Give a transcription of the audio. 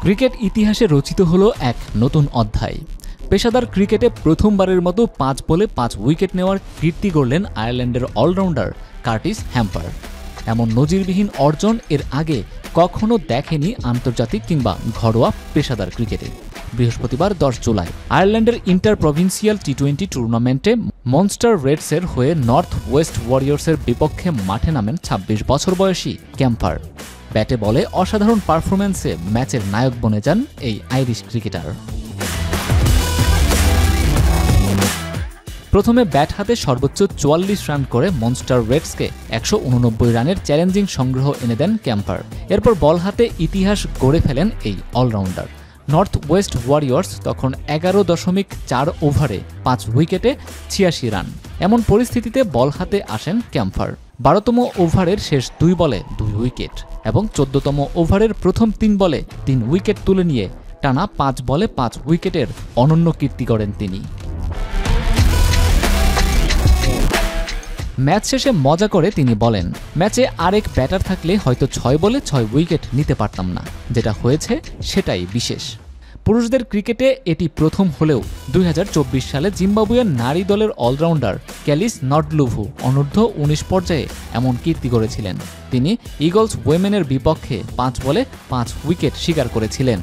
Cricket ইতিহাসে রচিত হলো এক নতুন অধ্যায়। পেশাদার ক্রিকেটে প্রথমবারের মতো 5 বলে 5 উইকেট নেওয়ার কীর্তি গড়লেন আয়ারল্যান্ডের অলরাউন্ডার কার্টিস হ্যাম্পার। এমন নজিরবিহীন অর্জন এর আগে কখনো দেখেনি আন্তর্জাতিক কিংবা ঘরোয়া পেশাদার ক্রিকেটে। বৃহস্পতিবার 10 জুলাই আয়ারল্যান্ডের ইন্টার প্রভিন্সিয়াল টি-20 টুর্নামেন্টে মনস্টার রেডসের হয়ে নর্থ ওয়েস্ট ওয়ারিয়র্সের বিপক্ষে মাঠে নামেন 26 বছর বয়সী ক্যাম্পার। ব্যাটে বলে অসাধারণ পারফরম্যান্সে ম্যাচের নায়ক বনে যান এই আইরিশ ক্রিকেটার। প্রথমে ব্যাট হাতে সর্বোচ্চ 44 রান করে মনস্টার রেডসকে 189 রানের চ্যালেঞ্জিং সংগ্রহ এনে দেন ক্যাম্পার। এরপর বল হাতে ইতিহাস গড়ে ফেলেন এই অলরাউন্ডার। নর্থ ওয়েস্ট ওয়ারিয়র্স তখন 11.4 ওভারে 5 উইকেটে 86 রান। এমন পরিস্থিতিতে বল হাতে আসেন ক্যাম্পার। 12তম ওভারের শেষ 2 বলে 2 উইকেট এবং 14তম ওভারের প্রথম 3 বলে 3 উইকেট তুলে নিয়ে টানা 5 বলে 5 উইকেটের অনন্য কীর্তি গড়েন তিনি। ম্যাচ শেষে মজা করে তিনি বলেন, ম্যাচে আরেক ব্যাটার থাকলে হয়তো 6 বলে 6 উইকেট নিতে পারতাম না, যেটা হয়েছে সেটাই বিশেষ। পুরুষদের ক্রিকেটে এটি প্রথম হলেও 2024 সালে জিম্বাবুয়ের নারী দলের অলরাউন্ডার ক্যালিস নর্ডলুভু অনূর্ধ্ব 19 পর্যায়ে এমন কীর্তি গড়েছিলেন। তিনি ইগলস ওয়েমেনের বিপক্ষে 5 বলে 5 উইকেট শিকার করেছিলেন।